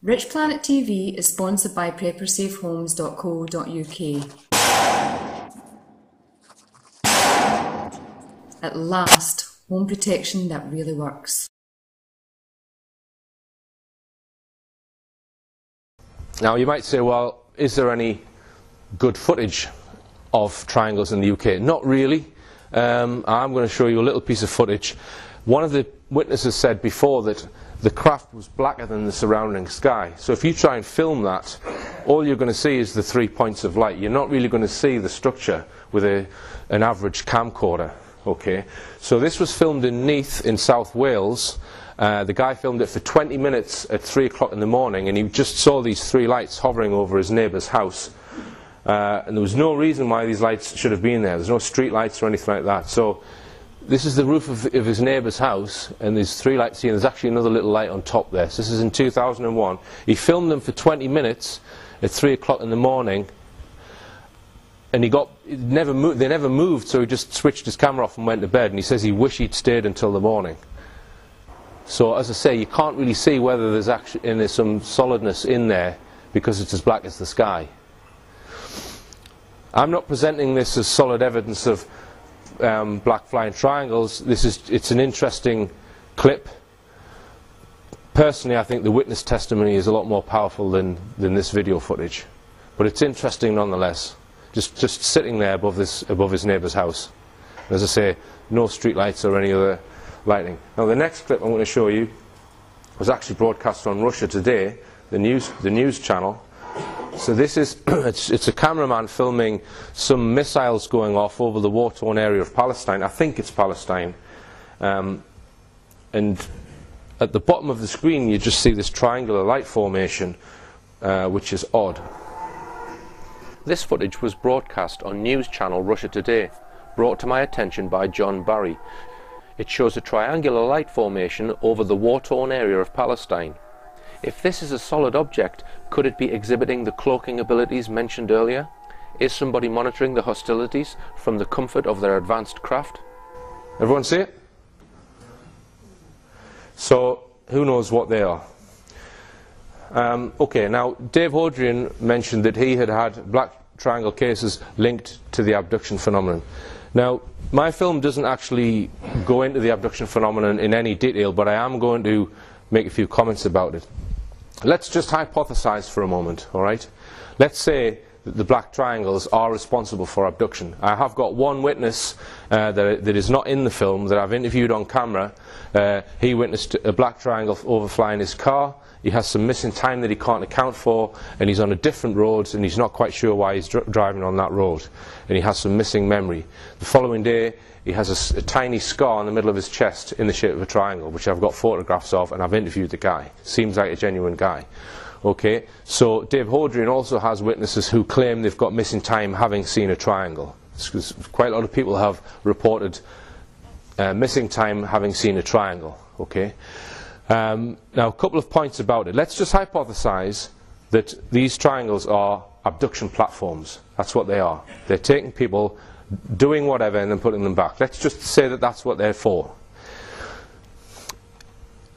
Richplanet TV is sponsored by PrepperSafeHomes.co.uk. At last, home protection that really works. Now you might say, well, is there any good footage of triangles in the UK? Not really. I'm going to show you a little piece of footage. One of the witnesses said before that the craft was blacker than the surrounding sky. So if you try and film that, all you're going to see is the 3 points of light. You're not really going to see the structure with an average camcorder. Okay, so this was filmed in Neath in South Wales. The guy filmed it for 20 minutes at 3 o'clock in the morning, and he just saw these 3 lights hovering over his neighbour's house. And there was no reason why these lights should have been there. There's no street lights or anything like that. So this is the roof of his neighbour's house, and there's 3 lights here, and there's actually another little light on top there. So this is in 2001. He filmed them for 20 minutes at 3 o'clock in the morning, and they never moved, so he just switched his camera off and went to bed, and he says he wished he'd stayed until the morning. So as I say, you can't really see whether there's some solidness in there because it's as black as the sky. I'm not presenting this as solid evidence of black flying triangles. It's an interesting clip. Personally, I think the witness testimony is a lot more powerful than this video footage, but it's interesting nonetheless. Just sitting there above his neighbour's house. As I say, no street lights or any other lighting. Now the next clip I'm going to show you was actually broadcast on Russia Today, the news channel. So this is it's a cameraman filming some missiles going off over the war-torn area of Palestine. I think it's Palestine. And at the bottom of the screen you just see this triangular light formation, which is odd. This footage was broadcast on news channel Russia Today, brought to my attention by John Barry. It shows a triangular light formation over the war-torn area of Palestine. If this is a solid object, could it be exhibiting the cloaking abilities mentioned earlier? Is somebody monitoring the hostilities from the comfort of their advanced craft? Everyone see it? So, who knows what they are? Okay, now Dave Hodrian mentioned that he had black triangle cases linked to the abduction phenomenon. Now, my film doesn't actually go into the abduction phenomenon in any detail, but I am going to make a few comments about it. Let's just hypothesize for a moment, all right? Let's say that the black triangles are responsible for abduction. I have got one witness that is not in the film that I've interviewed on camera. He witnessed a black triangle overflying his car. He has some missing time that he can't account for, and he's on a different road, and he's not quite sure why he's driving on that road, and he has some missing memory. The following day, he has a tiny scar in the middle of his chest in the shape of a triangle, which I've got photographs of, and I've interviewed the guy. Seems like a genuine guy. Okay, so Dave Hodrian also has witnesses who claim they've got missing time having seen a triangle. Quite a lot of people have reported missing time having seen a triangle. Okay. Now a couple of points about it. Let's just hypothesize that these triangles are abduction platforms. That's what they are. They're taking people, doing whatever, and then putting them back. Let's just say that that's what they're for.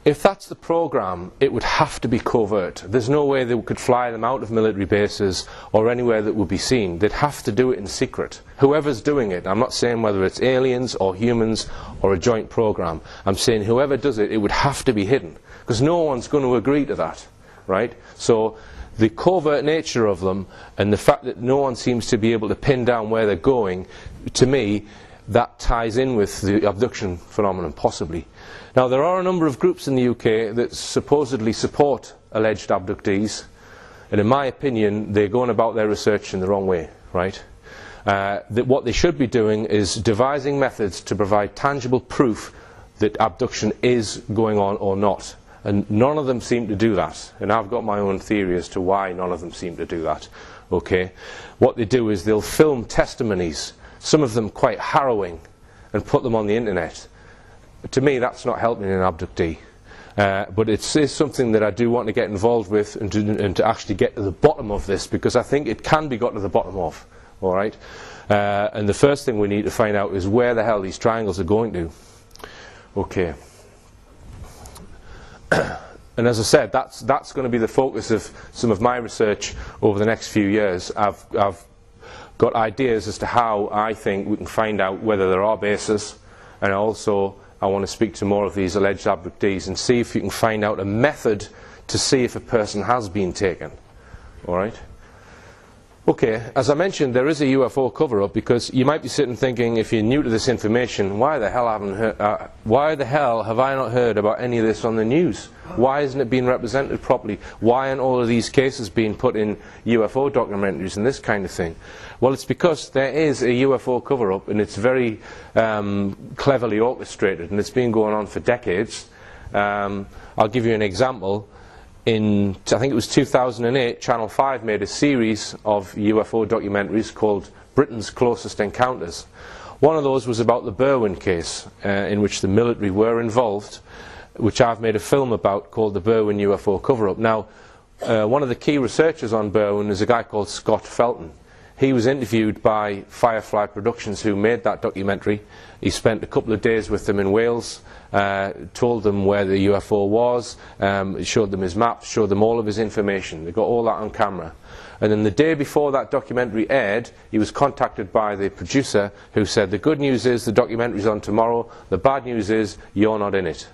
If that's the program, it would have to be covert. There's no way they could fly them out of military bases or anywhere that would be seen. They'd have to do it in secret. Whoever's doing it, I'm not saying whether it's aliens or humans or a joint program. I'm saying whoever does it, it would have to be hidden, because no one's going to agree to that, right? So the covert nature of them and the fact that no one seems to be able to pin down where they're going, to me, that ties in with the abduction phenomenon, possibly. Now, there are a number of groups in the UK that supposedly support alleged abductees, and in my opinion, they're going about their research in the wrong way, right? That what they should be doing is devising methods to provide tangible proof that abduction is going on or not. And none of them seem to do that. And I've got my own theory as to why none of them seem to do that. Okay? What they do is they'll film testimonies, some of them quite harrowing, and put them on the internet. To me, that's not helping an abductee. But it is something that I do want to get involved with and to actually get to the bottom of this, because I think it can be got to the bottom of. All right? And the first thing we need to find out is where the hell these triangles are going to. Okay. And as I said, that's going to be the focus of some of my research over the next few years. I've got ideas as to how I think we can find out whether there are bases, and also I want to speak to more of these alleged abductees and see if you can find out a method to see if a person has been taken. All right? Okay, as I mentioned, there is a UFO cover-up, because you might be sitting thinking, if you're new to this information, why the hell have I not heard about any of this on the news? Why isn't it being represented properly? Why aren't all of these cases being put in UFO documentaries and this kind of thing? Well, it's because there is a UFO cover-up, and it's very cleverly orchestrated, and it's been going on for decades. I'll give you an example. In, I think it was 2008, Channel 5 made a series of UFO documentaries called Britain's Closest Encounters. One of those was about the Berwyn case, in which the military were involved, which I've made a film about called the Berwyn UFO Cover-Up. Now, one of the key researchers on Berwyn is a guy called Scott Felton. He was interviewed by Firefly Productions, who made that documentary. He spent a couple of days with them in Wales, told them where the UFO was, showed them his maps, showed them all of his information. They got all that on camera. And then the day before that documentary aired, he was contacted by the producer, who said, the good news is the documentary's on tomorrow, the bad news is you're not in it.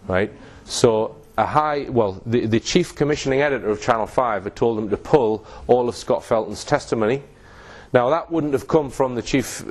Right? So the chief commissioning editor of Channel 5 had told them to pull all of Scott Felton's testimony. Now, that wouldn't have come from the chief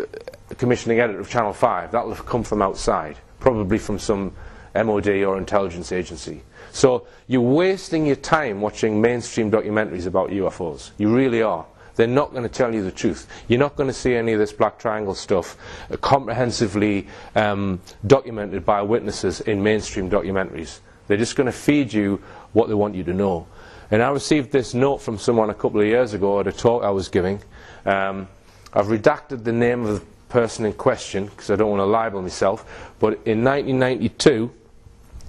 commissioning editor of Channel 5. That would have come from outside, probably from some MOD or intelligence agency. So you're wasting your time watching mainstream documentaries about UFOs. You really are. They're not going to tell you the truth. You're not going to see any of this Black Triangle stuff comprehensively documented by witnesses in mainstream documentaries. They're just going to feed you what they want you to know. And I received this note from someone a couple of years ago at a talk I was giving. I've redacted the name of the person in question because I don't want to libel myself, but in 1992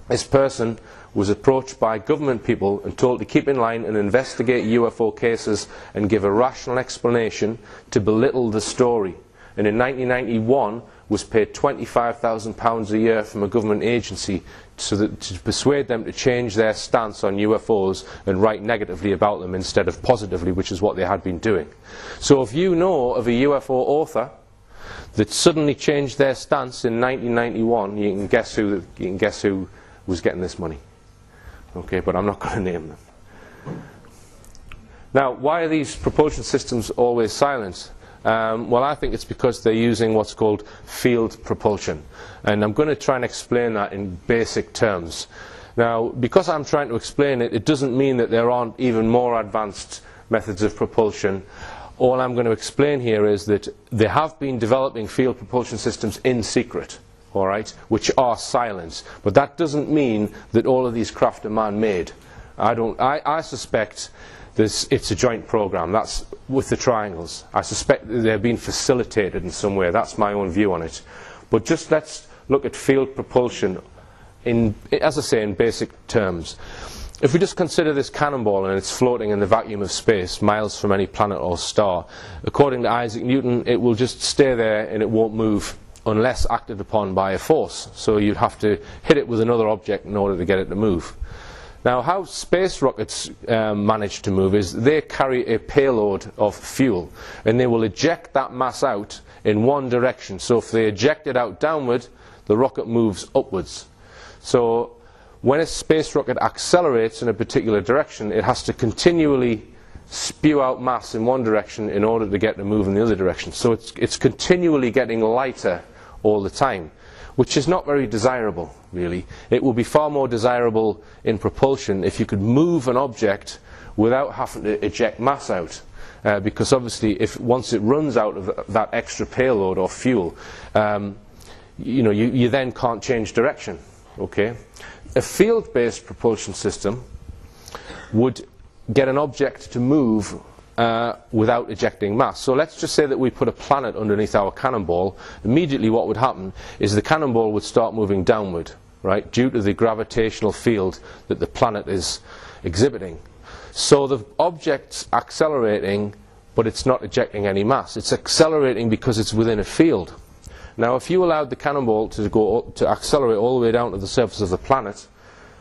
this person was approached by government people and told to keep in line and investigate UFO cases and give a rational explanation to belittle the story. And in 1991 was paid £25,000 a year from a government agency to persuade them to change their stance on UFOs and write negatively about them instead of positively, which is what they had been doing. So if you know of a UFO author that suddenly changed their stance in 1991, you can guess who was getting this money. Okay, but I'm not going to name them. Now, why are these propulsion systems always silent? Well, I think it's because they're using what's called field propulsion. And I'm going to try and explain that in basic terms. Now, because I'm trying to explain it, it doesn't mean that there aren't even more advanced methods of propulsion. All I'm going to explain here is that they have been developing field propulsion systems in secret, all right, which are silent. But that doesn't mean that all of these craft are man-made. I suspect it's a joint program. That's with the triangles. I suspect that they're being facilitated in some way. That's my own view on it. But just let's look at field propulsion in, as I say, in basic terms. If we just consider this cannonball and it's floating in the vacuum of space, miles from any planet or star, according to Isaac Newton, it will just stay there and it won't move unless acted upon by a force. So you'd have to hit it with another object in order to get it to move. Now, how space rockets manage to move is they carry a payload of fuel, and they will eject that mass out in one direction. So if they eject it out downward, the rocket moves upwards. So when a space rocket accelerates in a particular direction, it has to continually spew out mass in one direction in order to get to move in the other direction. So it's continually getting lighter all the time, which is not very desirable, really. It will be far more desirable in propulsion if you could move an object without having to eject mass out. Because obviously, once it runs out of that extra payload or fuel, you then can't change direction. Okay? A field-based propulsion system would get an object to move without ejecting mass. So let's just say that we put a planet underneath our cannonball. Immediately what would happen is the cannonball would start moving downward, right, due to the gravitational field that the planet is exhibiting. So the object's accelerating, but it's not ejecting any mass. It's accelerating because it's within a field. Now, if you allowed the cannonball to accelerate all the way down to the surface of the planet,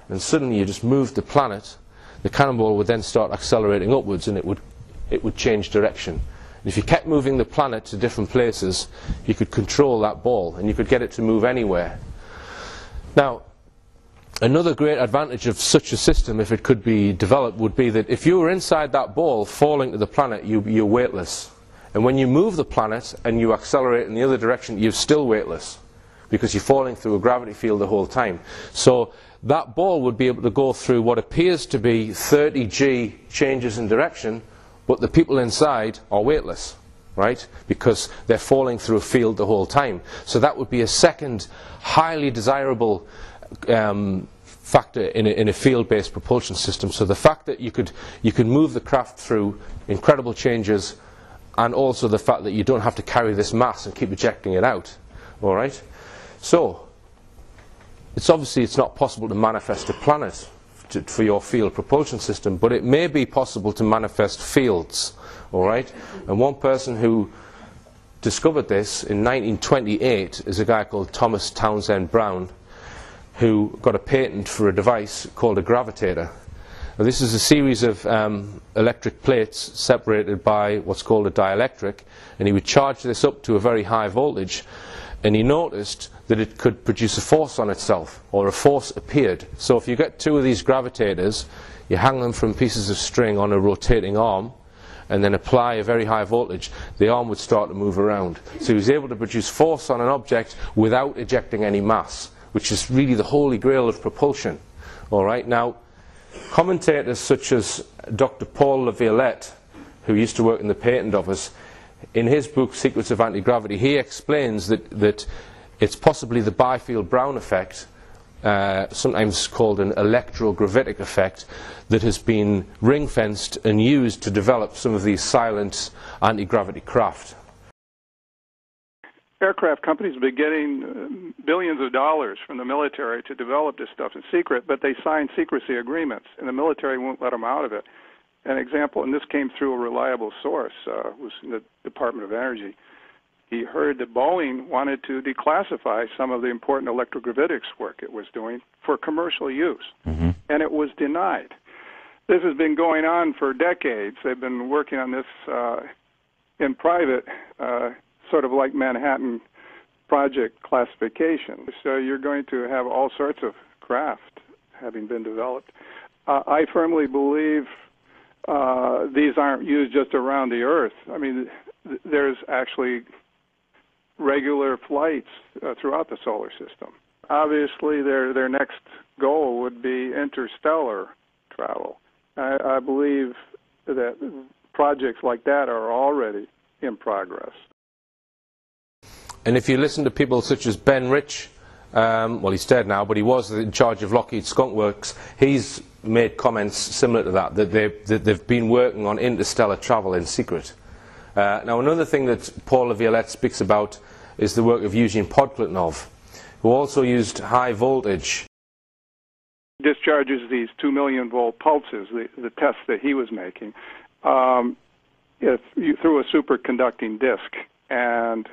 and suddenly you just moved the planet, the cannonball would then start accelerating upwards, and it would change direction. And if you kept moving the planet to different places, you could control that ball, and you could get it to move anywhere. Now, another great advantage of such a system, if it could be developed, would be that if you were inside that ball falling to the planet, you're weightless. And when you move the planet and you accelerate in the other direction, you're still weightless, because you're falling through a gravity field the whole time. So that ball would be able to go through what appears to be 30 g changes in direction, but the people inside are weightless, right? Because they're falling through a field the whole time. So that would be a second highly desirable factor in a field-based propulsion system. So the fact that you could move the craft through incredible changes, and also the fact that you don't have to carry this mass and keep ejecting it out. All right? So it's obviously not possible to manifest a planet for your field propulsion system, but it may be possible to manifest fields. All right? And one person who discovered this in 1928 is a guy called Thomas Townsend Brown, who got a patent for a device called a gravitator. Now, this is a series of electric plates separated by what's called a dielectric, and he would charge this up to a very high voltage, and he noticed that it could produce a force on itself, or a force appeared. So if you get two of these gravitators, you hang them from pieces of string on a rotating arm, and then apply a very high voltage, the arm would start to move around. So he was able to produce force on an object without ejecting any mass, which is really the holy grail of propulsion. All right, now, commentators such as Dr. Paul Laviolette, who used to work in the patent office, in his book Secrets of Anti-Gravity, he explains that it's possibly the Byfield-Brown effect, sometimes called an electrogravitic effect, that has been ring-fenced and used to develop some of these silent anti-gravity craft. Aircraft companies have been getting billions of dollars from the military to develop this stuff in secret, but they sign secrecy agreements, and the military won't let them out of it. An example, and this came through a reliable source, was in the Department of Energy. He heard that Boeing wanted to declassify some of the important electrogravitics work it was doing for commercial use, and it was denied. This has been going on for decades. They've been working on this in private, sort of like Manhattan Project classification. So you're going to have all sorts of craft having been developed. I firmly believe these aren't used just around the Earth. I mean, there's actually regular flights throughout the solar system. Obviously, their next goal would be interstellar travel. I believe that projects like that are already in progress. And if you listen to people such as Ben Rich, well, he's dead now, but he was in charge of Lockheed Skunk Works, he's made comments similar to that they've been working on interstellar travel in secret. Now, another thing that Paul Laviolette speaks about is the work of Eugene Podkletnov, who also used high voltage. Discharges these 2 million volt pulses, the tests that he was making, through a superconducting disk, and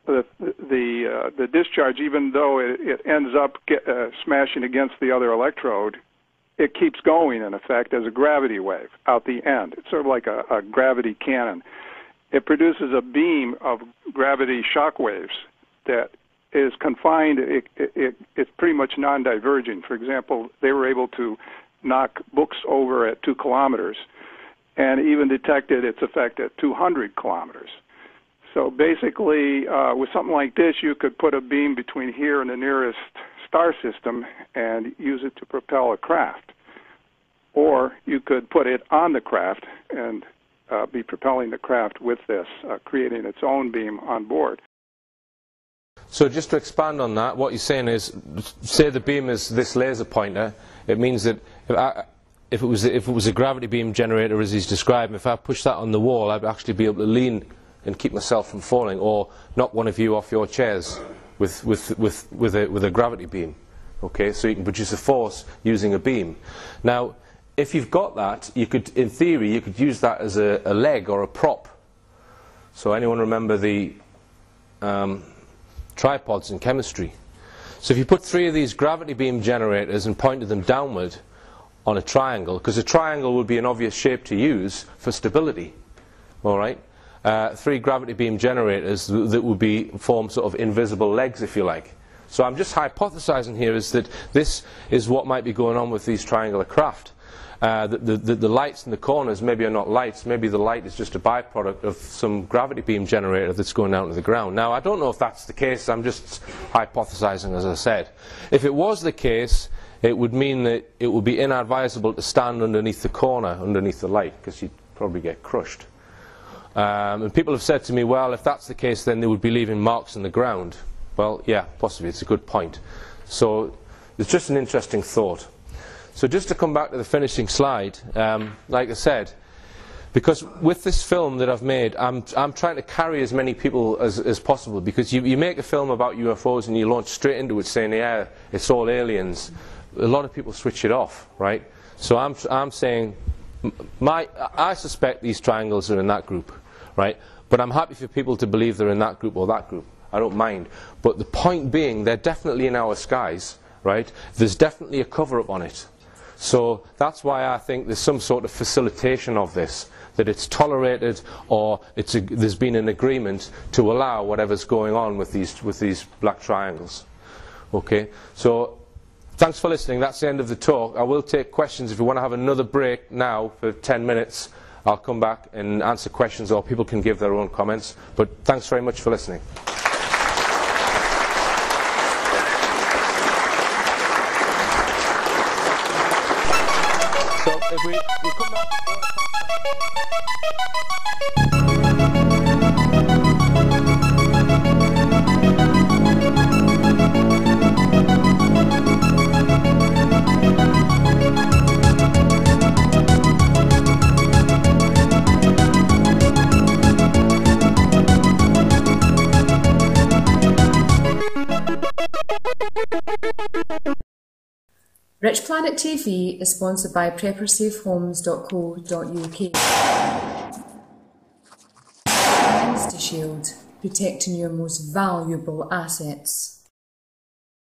the discharge, even though it ends up smashing against the other electrode, it keeps going, in effect, as a gravity wave out the end. It's sort of like a gravity cannon. It produces a beam of gravity shock waves that is confined. It's pretty much non-divergent. For example, they were able to knock books over at 2 kilometers and even detected its effect at 200 kilometers. So basically, with something like this, you could put a beam between here and the nearest star system and use it to propel a craft. Or you could put it on the craft and be propelling the craft with this, creating its own beam on board. So just to expand on that, what you're saying is, say the beam is this laser pointer, it means that if it was a gravity beam generator as he's describing, if I push that on the wall, I'd actually be able to lean and keep myself from falling, or knock one of you off your chairs with a gravity beam. Okay, so you can produce a force using a beam. Now, if you've got that, you could, in theory, you could use that as a leg or a prop. So anyone remember the tripods in chemistry? So if you put 3 of these gravity beam generators and pointed them downward on a triangle, because a triangle would be an obvious shape to use for stability, all right? 3 gravity beam generators that would form sort of invisible legs, if you like. So I'm just hypothesizing here is that this is what might be going on with these triangular craft. The lights in the corners maybe are not lights, maybe the light is just a byproduct of some gravity beam generator that's going down to the ground. Now I don't know if that's the case, I'm just hypothesizing, as I said. If it was the case, it would mean that it would be inadvisable to stand underneath the corner, underneath the light, because you'd probably get crushed. And people have said to me, well, if that's the case, then they would be leaving marks in the ground. Well, yeah, possibly, it's a good point. So it's just an interesting thought. So just to come back to the finishing slide, like I said, because with this film that I've made, I'm trying to carry as many people as possible, because you make a film about UFOs and you launch straight into it saying, yeah, it's all aliens. A lot of people switch it off, right? So I'm saying, I suspect these triangles are in that group, right? But I'm happy for people to believe they're in that group or that group. I don't mind. But the point being, they're definitely in our skies, right? There's definitely a cover-up on it. So that's why I think there's some sort of facilitation of this, that it's tolerated, or there's been an agreement to allow whatever's going on with these black triangles. Okay, so thanks for listening. That's the end of the talk. I will take questions. If you want to have another break now for 10 minutes, I'll come back and answer questions, or people can give their own comments. But thanks very much for listening. So if we come back to Richplanet TV is sponsored by preppersafehomes.co.uk. InstaShield, protecting your most valuable assets.